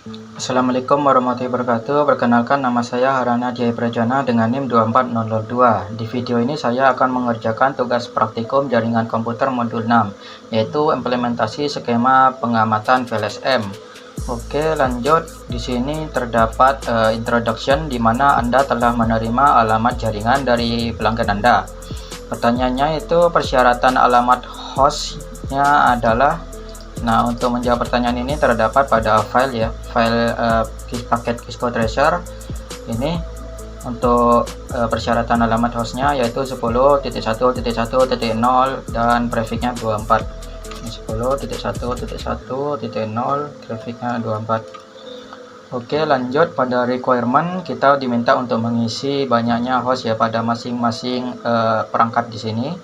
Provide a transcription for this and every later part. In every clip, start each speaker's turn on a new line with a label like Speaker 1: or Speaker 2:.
Speaker 1: Assalamualaikum warahmatullahi wabarakatuh. Perkenalkan, nama saya Harana Jaya Prajana dengan NIM 24002. Di video ini saya akan mengerjakan tugas praktikum jaringan komputer modul 6, yaitu implementasi skema pengamatan VLSM. Oke, lanjut. Di sini terdapat introduction, di mana Anda telah menerima alamat jaringan dari pelanggan Anda. Pertanyaannya itu persyaratan alamat hostnya adalah. Nah, untuk menjawab pertanyaan ini terdapat pada file paket Cisco Tracer. Ini untuk persyaratan alamat hostnya yaitu 10.1.1.0 dan prefixnya 24. Ini 10.1.1.0 prefixnya 24. Oke, lanjut. Pada requirement kita diminta untuk mengisi banyaknya host ya pada masing-masing perangkat di sini,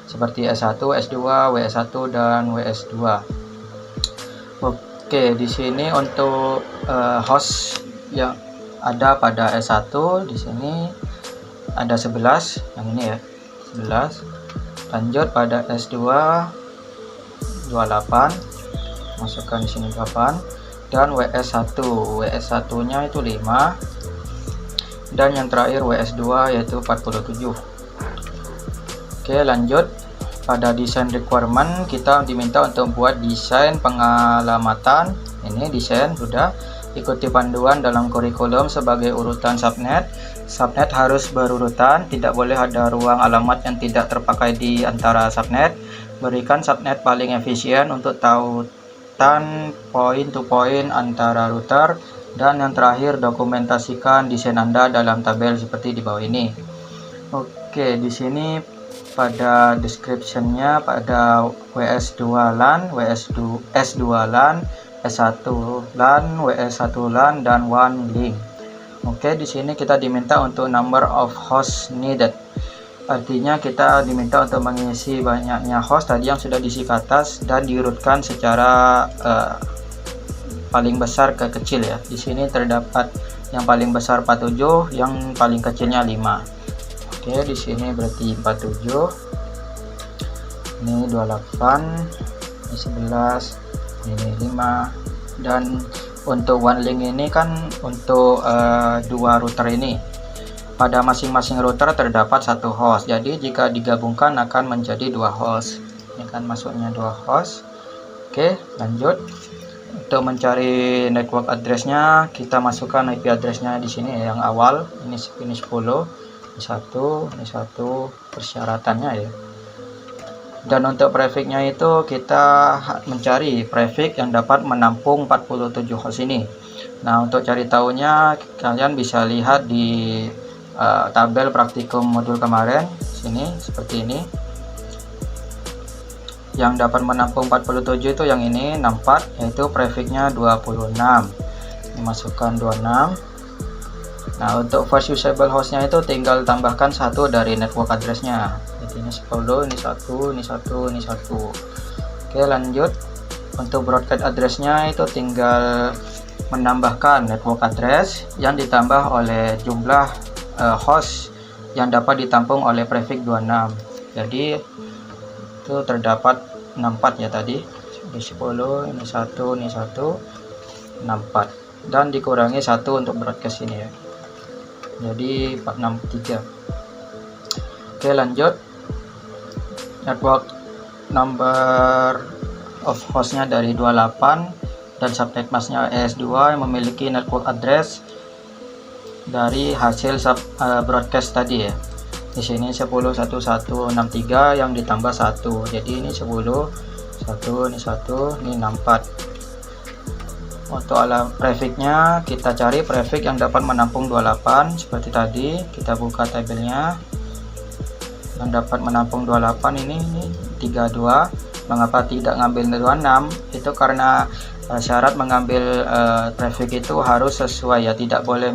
Speaker 1: seperti S1, S2, WS1 dan WS2. Oke, di sini untuk host yang ada pada S1 di sini ada 11, yang ini ya, 11. Lanjut pada S2 28, masukkan di sini 8, dan WS1-nya itu 5, dan yang terakhir WS2 yaitu 47. Oke, lanjut. Pada desain requirement kita diminta untuk buat desain pengalamatan. Ini desain sudah. Ikuti panduan dalam kurikulum sebagai urutan subnet. Subnet harus berurutan, tidak boleh ada ruang alamat yang tidak terpakai di antara subnet. Berikan subnet paling efisien untuk tautan point to point antara router. Dan yang terakhir, dokumentasikan desain Anda dalam tabel seperti di bawah ini. Oke, di sini pada description-nya pada WS2 LAN, S2 LAN, S1 LAN, WS1 LAN, dan one link. Oke, di sini kita diminta untuk number of host needed. Artinya kita diminta untuk mengisi banyaknya host tadi yang sudah diisi ke atas dan diurutkan secara paling besar ke kecil ya. Di sini terdapat yang paling besar 47, yang paling kecilnya 5. Oke, di sini berarti 47, ini 28, ini 11, ini 5, dan untuk one link ini kan untuk dua router ini. Pada masing-masing router terdapat satu host, jadi jika digabungkan akan menjadi dua host. Ini kan masuknya dua host. Oke, lanjut. Untuk mencari network address-nya kita masukkan IP address-nya di sini yang awal. Ini 10. Ini satu persyaratannya ya. Dan untuk prefix-nya itu kita mencari prefix yang dapat menampung 47 host ini. Nah, untuk cari tahunya kalian bisa lihat di tabel praktikum modul kemarin sini seperti ini. Yang dapat menampung 47 itu yang ini 64, yaitu prefix-nya 26. Ini masukkan 26. Nah, untuk first usable hostnya itu tinggal tambahkan satu dari network address-nya. Jadi ini 10, ini 1, ini 1, ini 1. Oke, lanjut. Untuk broadcast address-nya itu tinggal menambahkan network address yang ditambah oleh jumlah host yang dapat ditampung oleh prefix 26. Jadi itu terdapat 64 ya tadi. Ini 10, ini 1, ini 1, 64. Dan dikurangi 1 untuk broadcast ini ya. Jadi 463. Oke, lanjut. Network number of hostnya dari 28 dan subnet masknya ES2 yang memiliki network address dari hasil broadcast tadi ya. Di sini 10.1163 yang ditambah 1. Jadi ini 10, 1, ini 1, ini 64. Untuk alam prefix-nya kita cari prefix yang dapat menampung 28 seperti tadi. Kita buka tabelnya. Yang dapat menampung 28 ini 32. Mengapa tidak ngambil 26? Itu karena syarat mengambil prefix itu harus sesuai ya, tidak boleh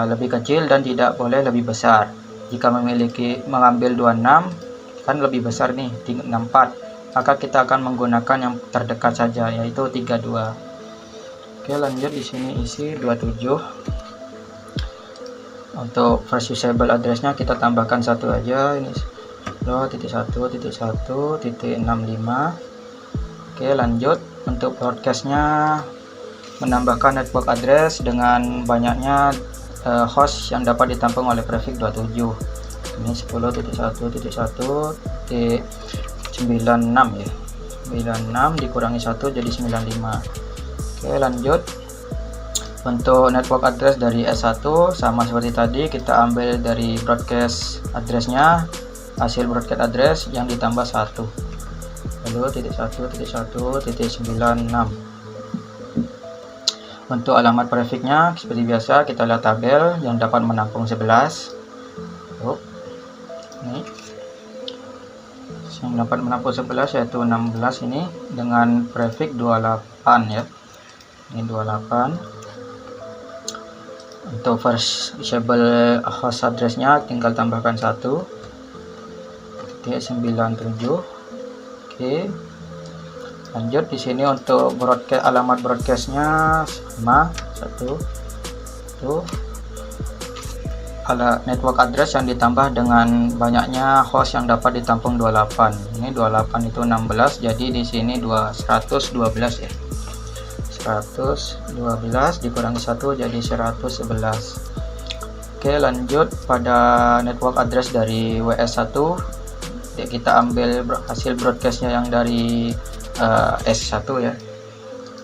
Speaker 1: lebih kecil dan tidak boleh lebih besar. Jika mengambil 26 kan lebih besar nih 64, maka kita akan menggunakan yang terdekat saja yaitu 32. Oke, lanjut. Di sini isi 27. Untuk first usable address-nya kita tambahkan satu aja, ini 0.1.1.65. Oke, lanjut. Untuk broadcast-nya menambahkan network address dengan banyaknya host yang dapat ditampung oleh prefix 27. Ini 10.1.1.96 ya. 96 dikurangi 1 jadi 95. Oke, lanjut. Untuk network address dari S1 sama seperti tadi, kita ambil dari broadcast addressnya, hasil broadcast address yang ditambah 1. Lalu .1.1.96. Untuk alamat prefixnya seperti biasa, kita lihat tabel yang dapat menampung 11. Ini yang dapat menampung 11 yaitu 16 ini dengan prefix 28 ya. Ini 28. Untuk first usable host addressnya tinggal tambahkan 1.97. Oke, lanjut di sini untuk broadcast, alamat broadcastnya sama 1 itu network address yang ditambah dengan banyaknya host yang dapat ditampung 28. Ini 28 itu 16, jadi di sini 112 ya. 112 dikurangi 1 jadi 111. Oke, lanjut pada network address dari WS1. Kita ambil hasil broadcastnya yang dari S1 ya.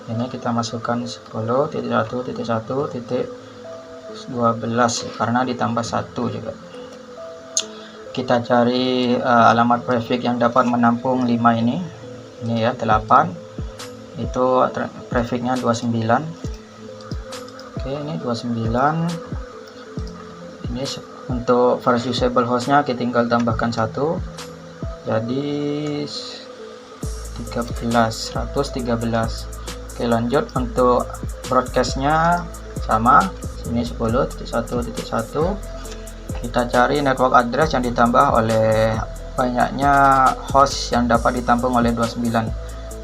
Speaker 1: Ini kita masukkan 10.1.1.12 karena ditambah 1 juga. Kita cari alamat prefix yang dapat menampung 5 ini ya, 8 itu prefixnya 29. Oke, ini 29. Ini untuk first usable hostnya kita tinggal tambahkan 1 jadi 113. Oke, lanjut untuk broadcastnya sama, ini 10.1.1. kita cari network address yang ditambah oleh banyaknya host yang dapat ditampung oleh 29.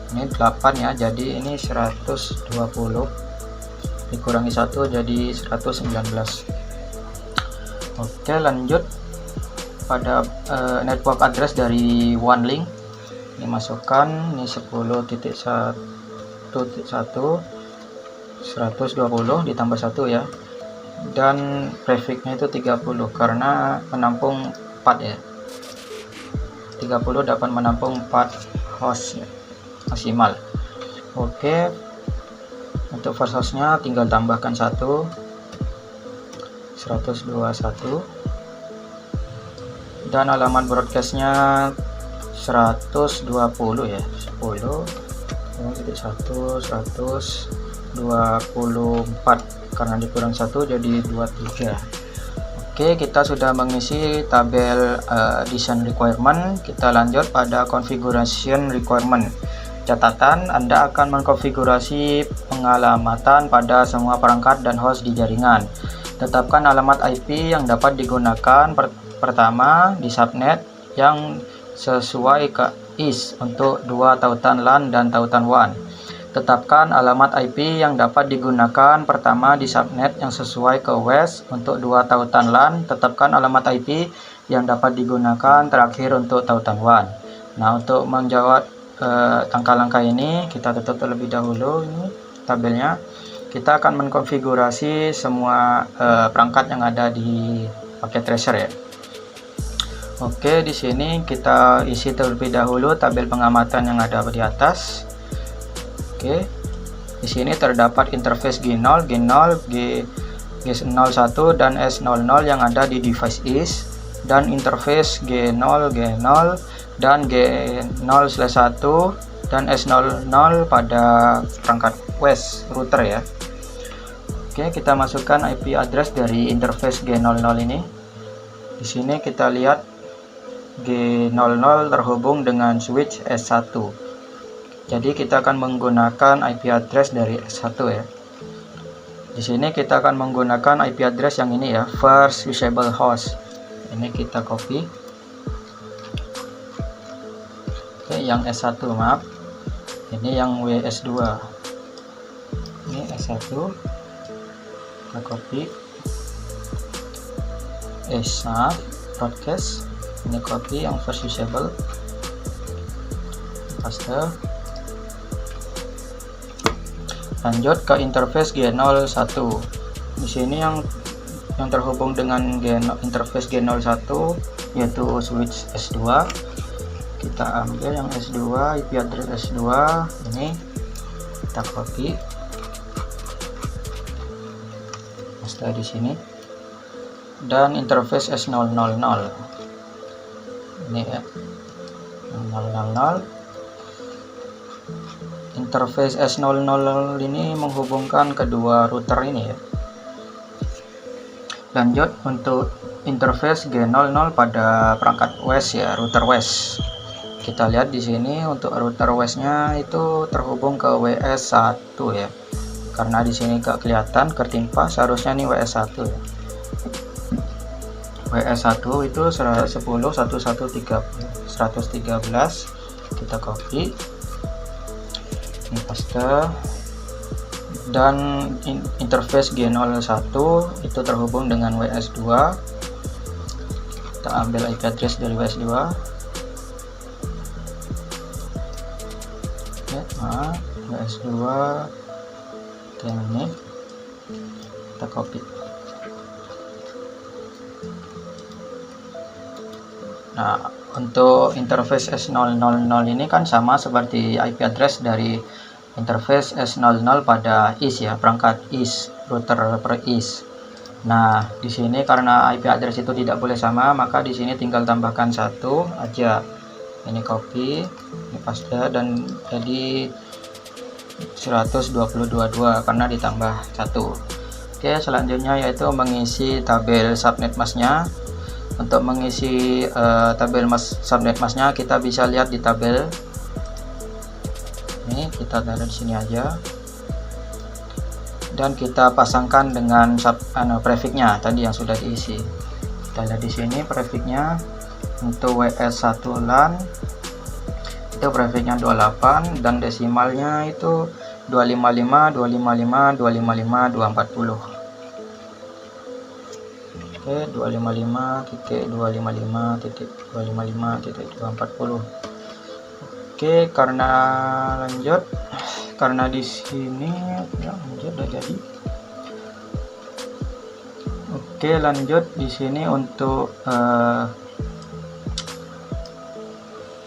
Speaker 1: Ini 8 ya, jadi ini 120 dikurangi 1 jadi 119. Oke, lanjut pada network address dari OneLink. Ini masukkan, ini 10.1.1 120 ditambah 1 ya, dan prefixnya itu 30 karena menampung 4 ya. 30 dapat menampung 4 host ya, maksimal. Oke, untuk first hostnya tinggal tambahkan 121 dan alamat broadcastnya 120 ya, 124 karena dikurang 1 jadi 23. Oke, kita sudah mengisi tabel design requirement. Kita lanjut pada configuration requirement. Catatan, Anda akan mengkonfigurasi pengalamatan pada semua perangkat dan host di jaringan. Tetapkan alamat IP yang dapat digunakan pertama di subnet yang sesuai ke IS untuk dua tautan LAN dan tautan WAN. Tetapkan alamat IP yang dapat digunakan pertama di subnet yang sesuai ke WES untuk dua tautan LAN. Tetapkan alamat IP yang dapat digunakan terakhir untuk tautan WAN. Nah, untuk menjawab langkah-langkah ini kita tutup terlebih dahulu ini tabelnya. Kita akan mengkonfigurasi semua perangkat yang ada di paket tracer ya. Oke, di sini kita isi terlebih dahulu tabel pengamatan yang ada di atas. Oke, di sini terdapat interface G0, G01 dan S00 yang ada di device IS, dan interface G0 dan G0/1 dan S00 pada perangkat WES router ya. Oke, kita masukkan IP address dari interface G00 ini. Di sini kita lihat G00 terhubung dengan switch S1. Jadi kita akan menggunakan IP address dari S1 ya. Di sini kita akan menggunakan IP address yang ini ya, first usable host. Ini kita copy. Oke, yang S1 maaf. Ini yang WS2. Ini S1. Kita copy. S1 broadcast. Ini copy yang first usable. Paste. Lanjut ke interface G01. Di sini yang terhubung dengan interface G01 yaitu switch S2. Kita ambil yang S2, IP address S2 ini, kita copy, paste di sini, dan interface S000 ini ya, 000. Interface S000 ini menghubungkan kedua router ini ya. Lanjut untuk interface G00 pada perangkat WES ya, router WES. Kita lihat di sini untuk router WES-nya itu terhubung ke WS1 ya. Karena di sini gak kelihatan ketimpa, seharusnya nih WS1 ya. WS1 itu 110.1113. Kita copy. Ini paste. Dan interface G01 itu terhubung dengan WS2. Kita ambil IP address dari WS2 ya, WS2 ini kita copy. Nah, untuk interface S000 ini kan sama seperti IP address dari interface S00 pada IS ya, perangkat IS, router per IS. Nah, di sini karena IP address itu tidak boleh sama, maka di sini tinggal tambahkan satu aja. Ini copy, ini paste, dan jadi 122.2 karena ditambah satu. Oke, selanjutnya yaitu mengisi tabel subnet masknya. Untuk mengisi tabel subnet masknya kita bisa lihat di tabel. Ini kita taruh di sini aja. Dan kita pasangkan dengan prefixnya tadi yang sudah diisi. Kita lihat di sini prefixnya untuk WS1 LAN itu prefixnya 28 dan desimalnya itu 255 255 255 240. Oke, 255.255.255.240. Oke, karena di sini ya, lanjut udah jadi. Oke, lanjut di sini untuk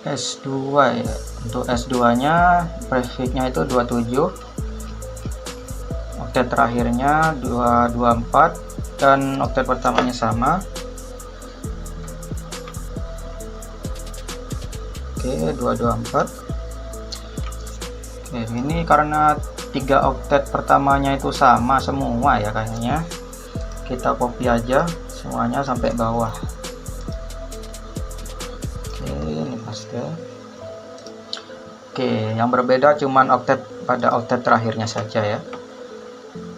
Speaker 1: S2 ya. Untuk S2 nya prefixnya itu 27, oktet terakhirnya 224 dan oktet pertamanya sama. Oke, 224. Oke, ini karena 3 oktet pertamanya itu sama semua ya kayaknya. Kita copy aja semuanya sampai bawah. Oke, ini paste. Oke, yang berbeda cuman oktet pada oktet terakhirnya saja ya.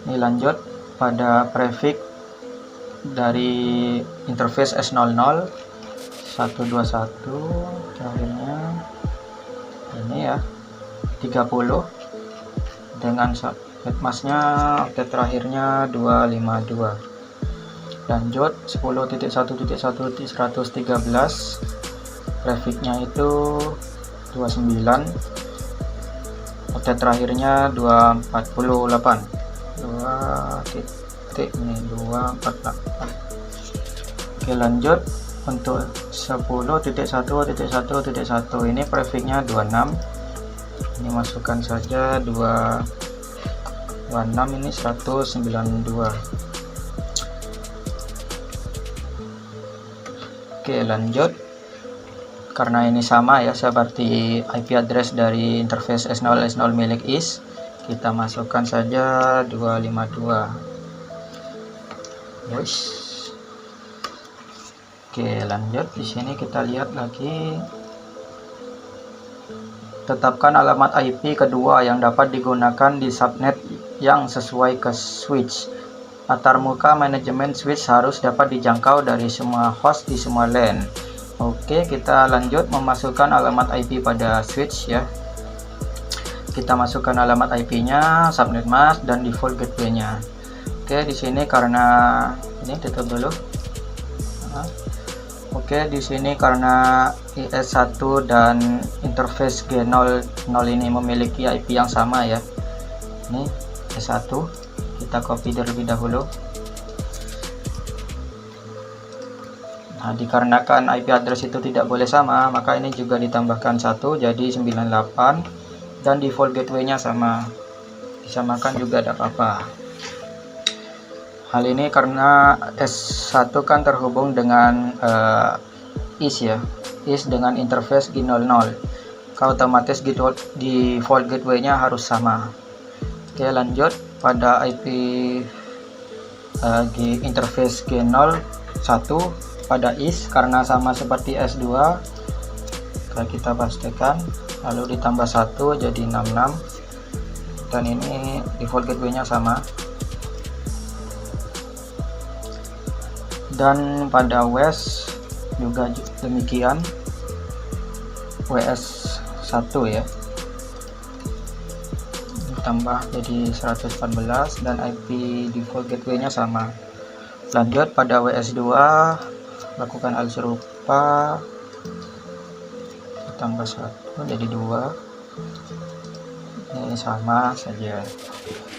Speaker 1: Ini lanjut pada prefix dari interface S00 121 terakhirnya ini ya 30 dengan subnet masknya oktet terakhirnya 252. Lanjut 10.1.1.113 prefixnya itu 29, oktet terakhirnya 248. 248. Oke, lanjut untuk 10.1.1.1 ini prefixnya 26. Ini masukkan saja 226, ini 192. Oke, lanjut karena ini sama ya seperti IP address dari interface S0 milik IS, kita masukkan saja 252. Oke, lanjut di sini kita lihat lagi. Tetapkan alamat IP kedua yang dapat digunakan di subnet yang sesuai ke switch. Antarmuka manajemen switch harus dapat dijangkau dari semua host di semua LAN. Oke, kita lanjut memasukkan alamat IP pada switch ya. Kita masukkan alamat IP-nya, subnet mask, dan default gateway-nya. Oke, di sini karena ini tutup dulu. Oke, di sini karena IS1 dan interface G00 ini memiliki IP yang sama ya. Ini S1 kita copy terlebih dahulu. Nah, dikarenakan IP address itu tidak boleh sama, maka ini juga ditambahkan 1 jadi 98, dan default gateway-nya sama, disamakan juga tidak apa-apa. Hal ini karena S1 kan terhubung dengan IS ya, IS dengan interface G00, maka otomatis default gateway-nya harus sama. Oke, lanjut pada IP interface G01 pada IS, karena sama seperti S2 kita pastikan, lalu ditambah 1 jadi 66, dan ini default gateway-nya sama. Dan pada WES juga demikian, WS1 ya, ditambah jadi 114, dan IP default gateway-nya sama. Lanjut pada WS2, lakukan hal serupa, tambah 1 jadi 2, ini sama saja.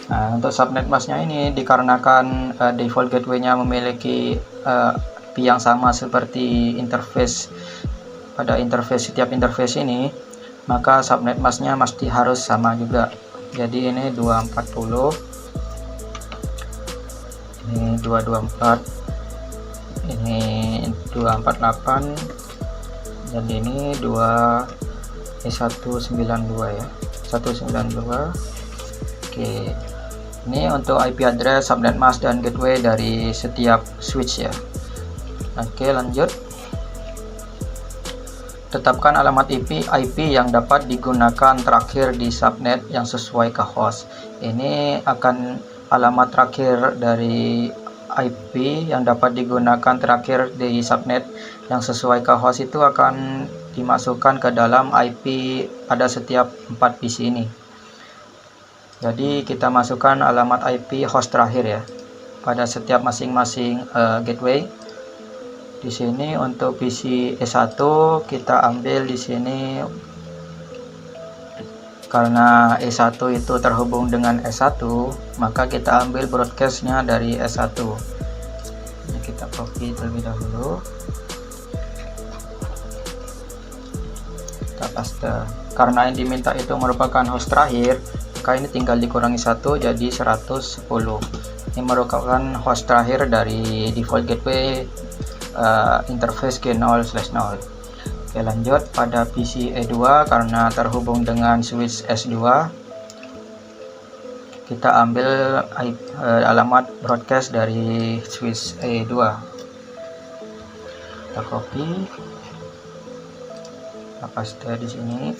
Speaker 1: Nah, untuk subnet masknya ini dikarenakan default gateway-nya memiliki IP yang sama seperti interface pada setiap interface ini, maka subnet masknya mesti harus sama juga. Jadi ini 240, ini 224, ini 248, dan ini 192 ya, 192. Oke, ini untuk IP address, subnet mask, dan gateway dari setiap switch ya. Oke, lanjut. Tetapkan alamat IP yang dapat digunakan terakhir di subnet yang sesuai ke host. Ini akan alamat terakhir dari IP yang dapat digunakan terakhir di subnet yang sesuai ke host itu akan dimasukkan ke dalam IP pada setiap 4 PC ini. Jadi kita masukkan alamat IP host terakhir ya pada setiap masing-masing gateway. Di sini untuk PC E1 kita ambil di sini, karena E1 itu terhubung dengan S1, maka kita ambil broadcastnya dari S1. Ini kita copy terlebih dahulu, kita paste. Karena yang diminta itu merupakan host terakhir, maka ini tinggal dikurangi 1 jadi 110. Ini merupakan host terakhir dari default gateway interface G0/0. Oke, lanjut pada PC E2, karena terhubung dengan switch S2, kita ambil alamat broadcast dari switch E2, kita copy, kita paste di sini,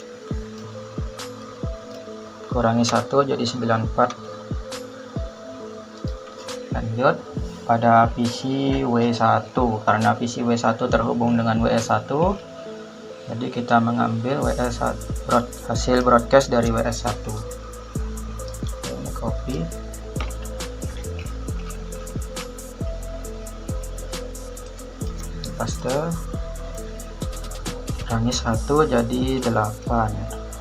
Speaker 1: kurangi 1 jadi 94. Lanjut pada PC W1, karena PC W1 terhubung dengan WS1, jadi kita mengambil hasil broadcast dari WS1. Ini copy, paste, kurangi 1 jadi 8.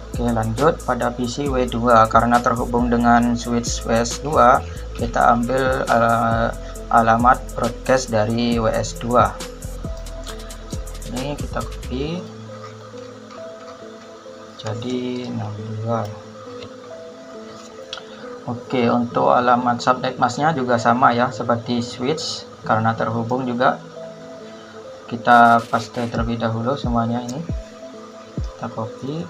Speaker 1: Oke, lanjut pada PC W2, karena terhubung dengan switch WS2, kita ambil alamat broadcast dari WS2. Ini kita copy jadi 62. Oke, untuk alamat subnet masknya juga sama ya seperti switch, karena terhubung juga. Kita paste terlebih dahulu semuanya, ini kita copy.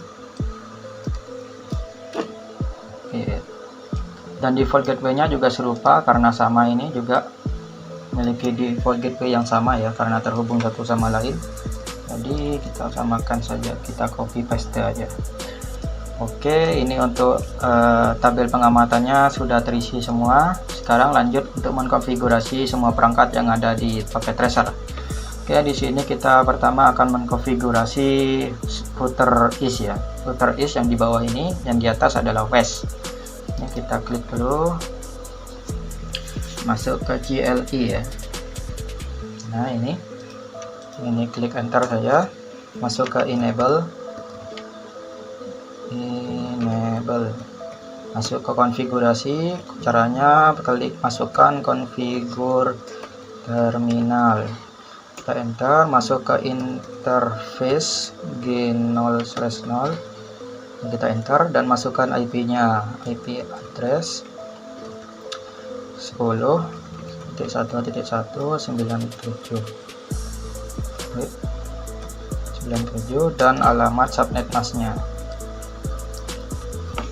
Speaker 1: Oke, dan default gateway-nya juga serupa karena sama, ini juga memiliki default gateway yang sama ya karena terhubung satu sama lain. Jadi kita samakan saja, kita copy paste aja. Oke, ini untuk tabel pengamatannya sudah terisi semua. Sekarang lanjut untuk mengkonfigurasi semua perangkat yang ada di paket tracer. Oke, di sini kita pertama akan mengkonfigurasi router IS ya. Router IS yang di bawah ini, yang di atas adalah WES. Ini kita klik dulu, masuk ke GLI ya. Nah, ini klik enter saja, masuk ke enable. Masuk ke konfigurasi, caranya klik masukkan konfigur terminal, kita enter, masuk ke interface G0/0, kita enter dan masukkan IP-nya, IP address 10.1.1.97 dan alamat subnet masknya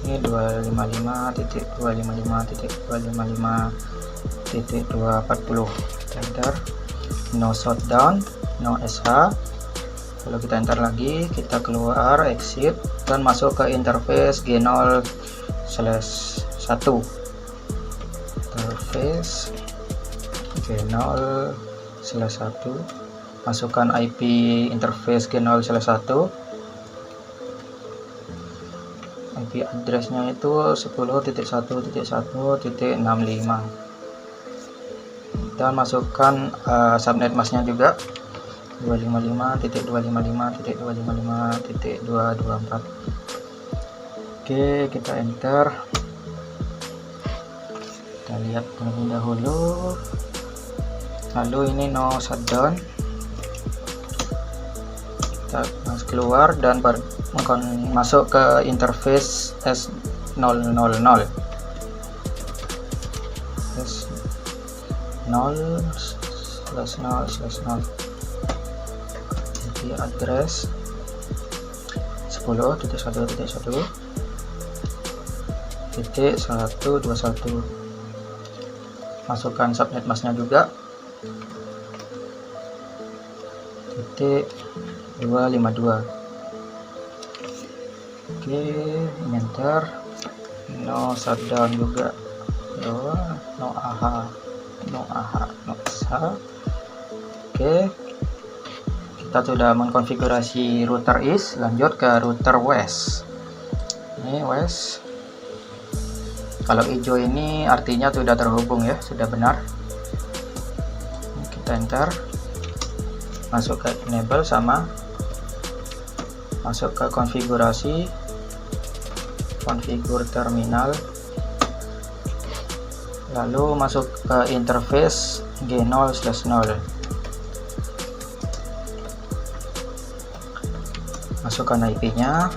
Speaker 1: ini 255.255.255.240. Enter, no shutdown, no SH. Kalau kita enter lagi, kita keluar, exit dan masuk ke interface G0/1, interface G0/1, masukkan IP interface G0/1, IP addressnya itu 10.1.1.65 dan masukkan subnet masknya juga 255.255.255.224. Oke, kita enter, kita lihat terlebih dahulu. Lalu ini no shutdown, kita keluar dan masuk ke interface S000, S0/0/0, IP address 10.1.1.121, masukkan subnet masknya juga .252. Oke, enter, no shutdown juga, no AH, no SH. Oke, kita sudah mengkonfigurasi router east, lanjut ke router west. Ini west, kalau hijau ini artinya sudah terhubung ya, sudah benar. Kita enter, masuk ke enable, sama masuk ke konfigurasi, konfigur terminal, lalu masuk ke interface G0/0, masukkan IP-nya,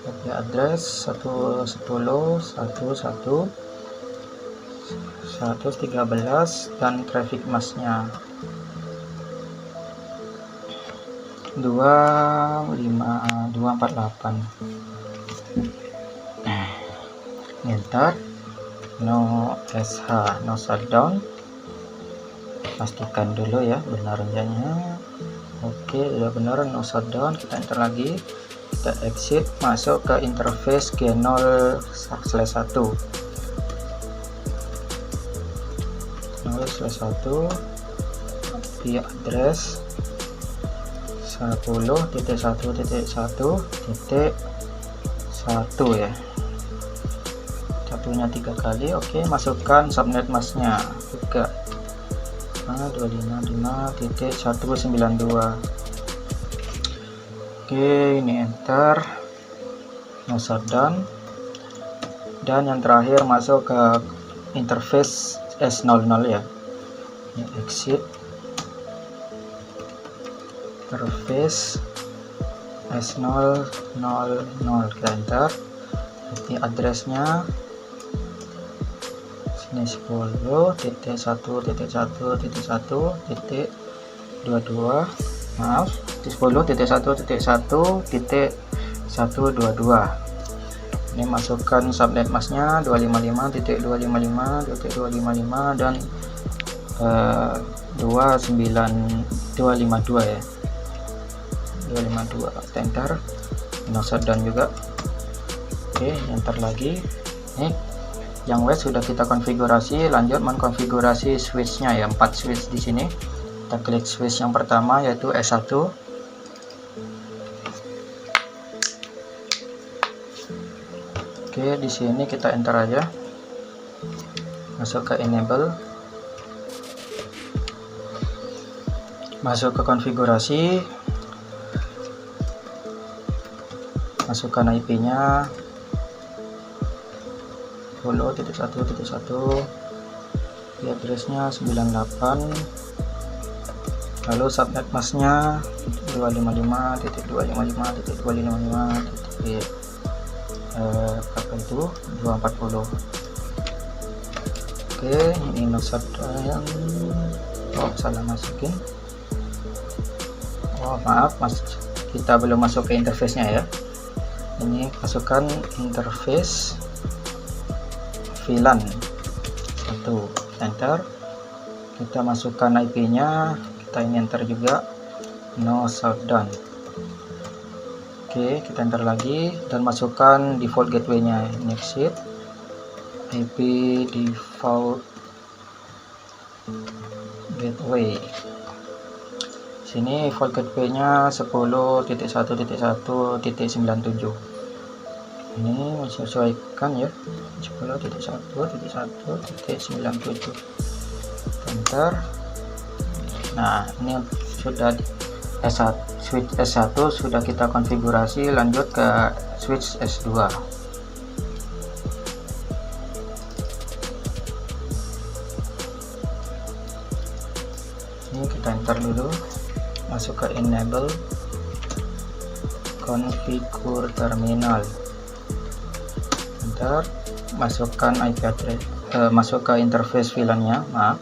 Speaker 1: IP address 110.1.1.113 dan traffic masknya 25248. Enter, no SH, no shutdown, pastikan dulu ya benar nya. Oke, udah benar, no shutdown. Kita enter lagi, kita exit, masuk ke interface G0/1, 0/1, IP address 10.1.1.1 ya, satunya 3 kali. Oke, masukkan subnet masknya juga 255.192. Oke, ini enter, no shutdown, dan yang terakhir masuk ke interface S00 ya, ini exit, interface S000, kita enter, ini addressnya sini 10.1.1.1.22, maaf, 10.1.1.1.122. Ini masukkan subnet masknya 255.255.255 dan 29252 ya, 252. Enter, no shutdown juga. Oke, enter lagi. Ini yang west sudah kita konfigurasi, lanjut mengkonfigurasi switchnya ya, 4 switch di sini. Kita klik switch yang pertama yaitu S1. Oke, di sini kita enter aja, masuk ke enable, masuk ke konfigurasi, masukkan IP-nya 10.1.1, address-nya 98, lalu subnet masknya 255.255.255. Berapa itu? 240. Oke, ini nosad yang salah masukin. Maaf, kita belum masuk ke interface-nya ya. Ini masukkan interface VLAN 1, enter. Kita masukkan IP-nya, kita ini enter juga, no shutdown. Oke, kita enter lagi dan masukkan default gateway-nya, exit IP default gateway. Sini default gateway-nya 10.1.1.97. Ini menyesuaikan ya, 10.1.1.97. Enter. Nah, ini sudah S1, switch S1 sudah kita konfigurasi, lanjut ke switch S2. Ini kita enter dulu, masuk ke enable, configure terminal, enter, masukkan IP address, masuk ke interface VLAN-nya, maaf,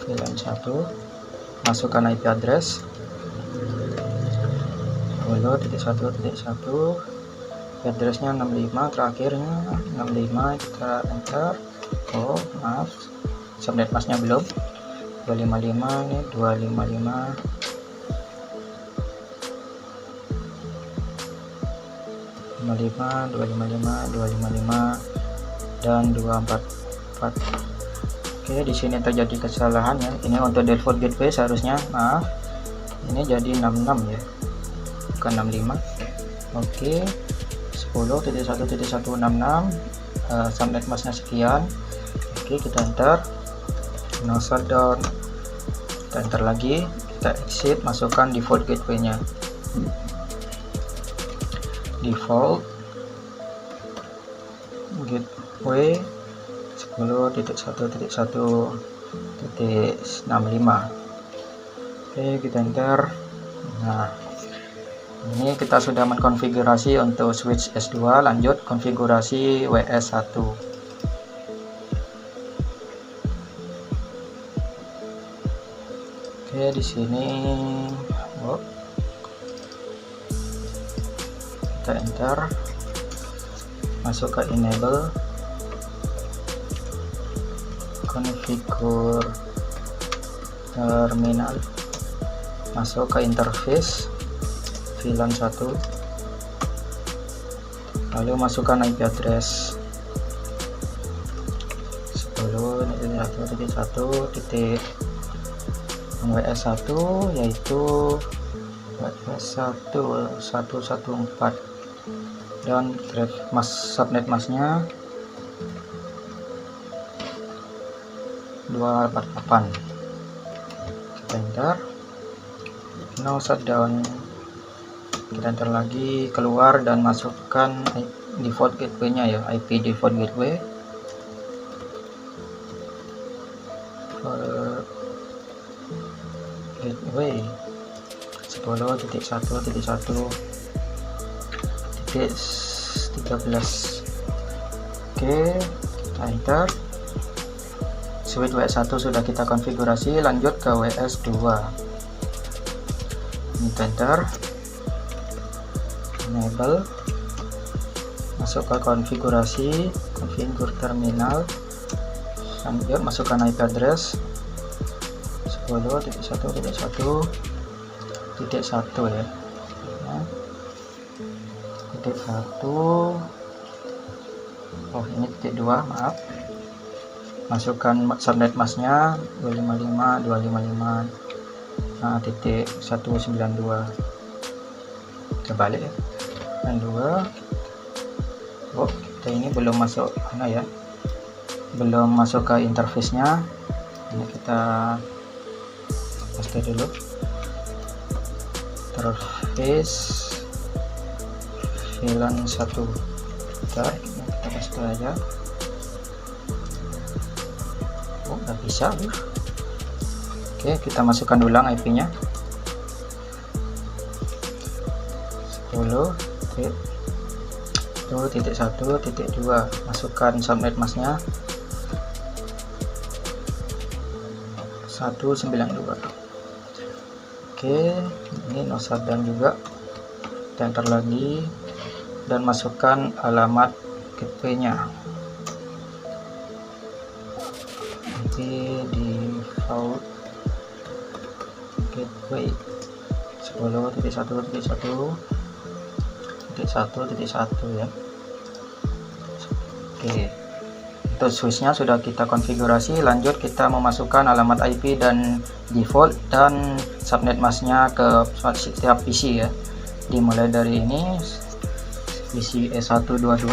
Speaker 1: VLAN 1, masukkan IP address 10.1.1, addressnya 65, terakhirnya 65, kita enter. Oh maaf, subnet masknya belum, 255 nih, 255, dan 244. Oke, di sini terjadi kesalahan ya. Ini untuk default gateway seharusnya, maaf, ini jadi 66 ya, bukan 65. Oke, 10.1.166, subnet masknya sekian. Oke, kita enter, no shutdown, kita enter lagi, kita exit, masukkan default gateway-nya, default gateway 10.1.1.65. Oke, kita enter. Nah, ini kita sudah mengkonfigurasi untuk switch S2, lanjut konfigurasi WS1. Oke, di sini kita enter, masuk ke enable, configure terminal, masuk ke interface VLAN 1, lalu masukkan IP address 10.1.1.WS1, yaitu WS1.114, dan subnet masknya 248. Kita enter, no shutdown, kita enter lagi, keluar dan masukkan default gateway-nya ya, IP default gateway gateway 10.1.1.13. Oke, kita enter. Switch WS1 sudah kita konfigurasi, lanjut ke WS2. Kita enter, enable, masuk ke konfigurasi, configure terminal, lanjut masukkan IP address 10.1.1.1 ya. Titik 1, oh ini titik 2, maaf. Masukkan subnet masknya 255, nah titik 192, kita balik ya, dan 2. Oh, kita ini belum masuk mana ya, belum masuk ke interface nya. Ini kita paste dulu, interface VLAN 1. Bentar, kita paste aja. Oh, nggak bisa. Oke, kita masukkan ulang IP-nya. 10.1.2. Masukkan subnet masknya 192. Oke, ini no shutdown juga. Enter lagi dan masukkan alamat gateway-nya. Nanti default gateway 10.1.1.1 ya. Oke, untuk switchnya sudah kita konfigurasi. Lanjut kita memasukkan alamat IP dan default dan subnet masknya ke setiap PC ya. Dimulai dari ini PC E122,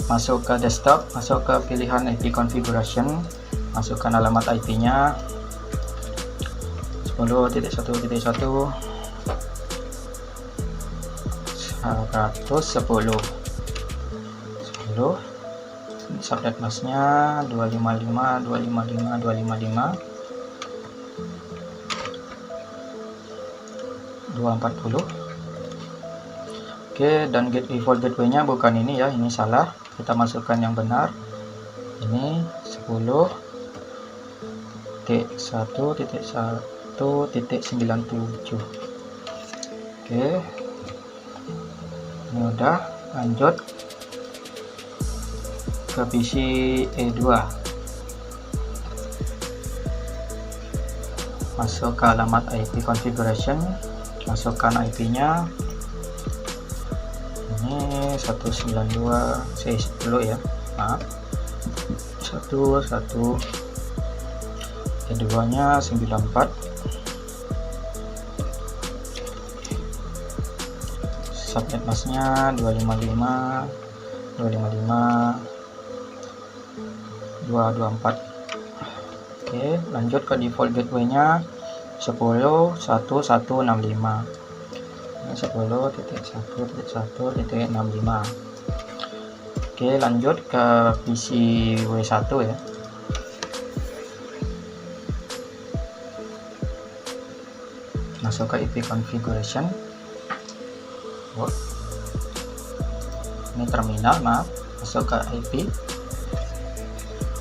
Speaker 1: masuk ke desktop, masuk ke pilihan IP configuration, masukkan alamat IP-nya 10.1.1.110, subnet masknya 255 240. Oke, dan default gateway-nya bukan ini ya, ini salah. Kita masukkan yang benar. Ini 10.1.1.97. Oke. Ini udah, lanjut ke PC E2. Masuk ke alamat IP configuration, masukkan IP-nya. Ini 192 10 ya, maaf, 11 keduanya 94. Subnet masknya 255 224. Oke, lanjut ke default gateway-nya 10.1.165. 10.1.1.65. Oke, lanjut ke PC W1 ya. Masuk ke IP configuration. Oh. Ini terminal, maaf. Masuk ke IP.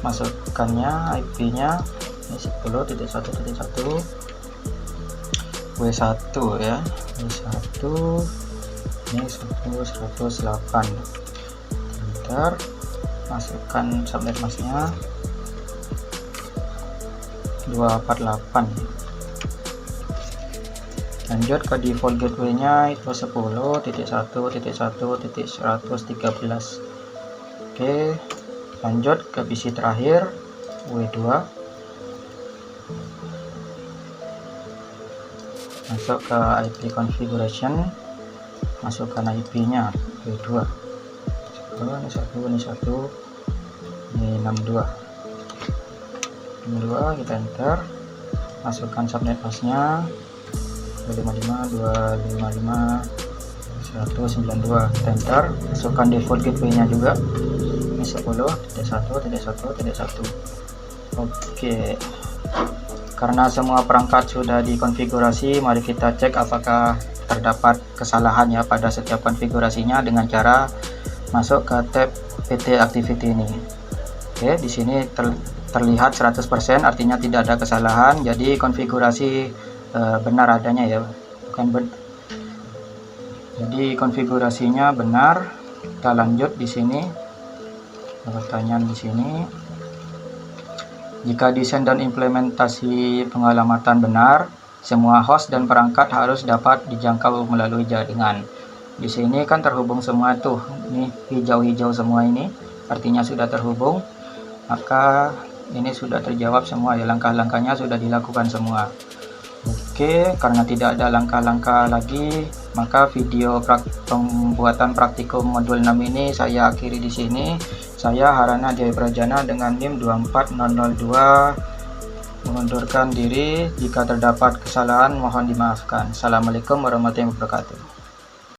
Speaker 1: Masukkannya IP-nya ini 10.1.1 W1 ya. W1 ini 108. Enter, masukkan subnet masknya 248. Lanjut ke default gateway-nya itu 10.1.1.113. Oke, lanjut ke PC terakhir W2. Masuk ke IP configuration, masukkan IP-nya W2. Ini 1, ini 62. Kita enter, masukkan subnet masknya 255 kita enter, masukkan default gateway-nya juga ini 10.1.1.1. Oke, karena semua perangkat sudah dikonfigurasi, mari kita cek apakah terdapat kesalahan ya pada setiap konfigurasinya dengan cara masuk ke tab PT Activity ini. Oke, di sini terlihat 100%, artinya tidak ada kesalahan, jadi konfigurasi benar adanya ya, jadi konfigurasinya benar. Kita lanjut di sini, pertanyaan di sini, jika desain dan implementasi pengalamatan benar, semua host dan perangkat harus dapat dijangkau melalui jaringan. Di sini kan terhubung semua tuh, ini hijau-hijau semua, ini artinya sudah terhubung, maka ini sudah terjawab semua ya, langkah-langkahnya sudah dilakukan semua. Oke, karena tidak ada langkah-langkah lagi, maka video pembuatan praktikum modul 6 ini saya akhiri di sini. Saya Harana Jaya Prajana dengan NIM 24002 mengundurkan diri. Jika terdapat kesalahan mohon dimaafkan. Assalamualaikum warahmatullahi wabarakatuh.